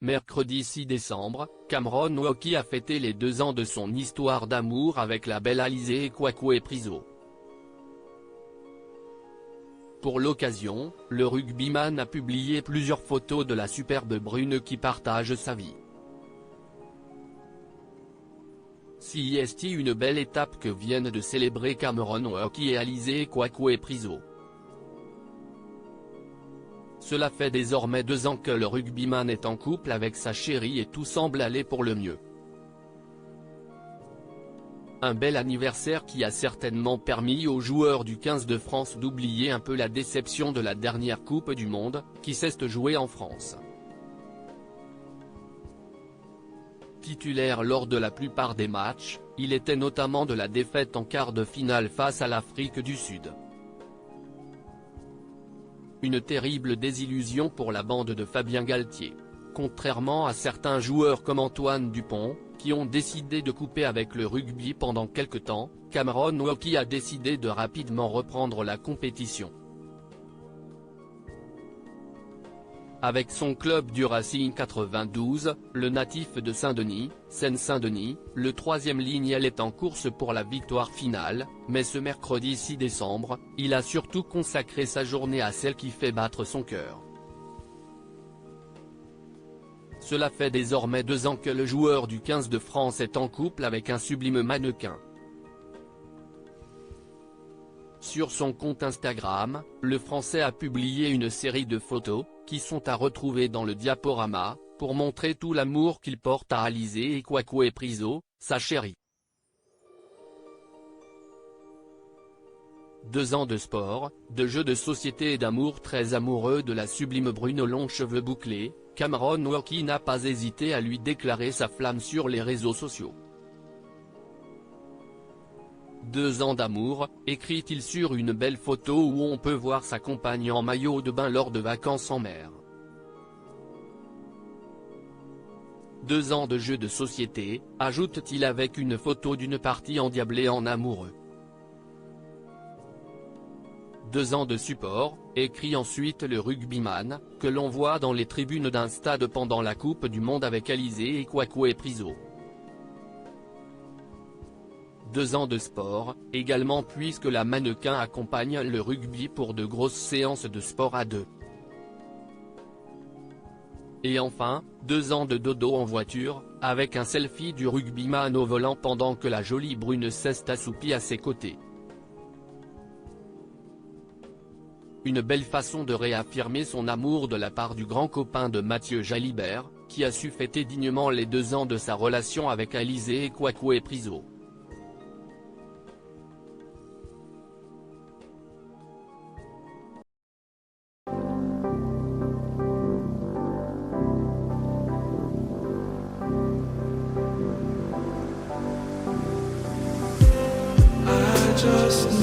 Mercredi 6 décembre, Cameron Wauquiez a fêté les 2 ans de son histoire d'amour avec la belle Alizée Ekwaku-Eprizzo. Pour l'occasion, le rugbyman a publié plusieurs photos de la superbe brune qui partage sa vie. C'est une belle étape que viennent de célébrer Cameron Wauquiez et Alizée Ekwaku-Eprizzo. Cela fait désormais 2 ans que le rugbyman est en couple avec sa chérie et tout semble aller pour le mieux. Un bel anniversaire qui a certainement permis aux joueurs du 15 de France d'oublier un peu la déception de la dernière Coupe du Monde, qui s'est jouée en France. Titulaire lors de la plupart des matchs, il était notamment de la défaite en quart de finale face à l'Afrique du Sud. Une terrible désillusion pour la bande de Fabien Galthié. Contrairement à certains joueurs comme Antoine Dupont, qui ont décidé de couper avec le rugby pendant quelque temps, Cameron Wauquiez a décidé de rapidement reprendre la compétition. Avec son club du Racing 92, le natif de Saint-Denis, Seine-Saint-Denis, le 3e ligne est en course pour la victoire finale, mais ce mercredi 6 décembre, il a surtout consacré sa journée à celle qui fait battre son cœur. Cela fait désormais 2 ans que le joueur du 15 de France est en couple avec un sublime mannequin. Sur son compte Instagram, le Français a publié une série de photos, qui sont à retrouver dans le diaporama, pour montrer tout l'amour qu'il porte à Alizée Ekwaku-Eprizzo, sa chérie. 2 ans de sport, de jeux de société et d'amour. Très amoureux de la sublime brune aux longs cheveux bouclés, Cameron Wauquiez n'a pas hésité à lui déclarer sa flamme sur les réseaux sociaux. 2 ans d'amour, écrit-il sur une belle photo où on peut voir sa compagne en maillot de bain lors de vacances en mer. 2 ans de jeux de société, ajoute-t-il avec une photo d'une partie endiablée en amoureux. 2 ans de support, écrit ensuite le rugbyman, que l'on voit dans les tribunes d'un stade pendant la Coupe du Monde avec Alizée Ekwaku-Eprizzo. 2 ans de sport, également puisque la mannequin accompagne le rugby pour de grosses séances de sport à 2. Et enfin, 2 ans de dodo en voiture, avec un selfie du rugbyman au volant pendant que la jolie brune s'est assoupie à ses côtés. Une belle façon de réaffirmer son amour de la part du grand copain de Mathieu Jalibert, qui a su fêter dignement les 2 ans de sa relation avec Alizée Ekwaku-Eprizzo. Just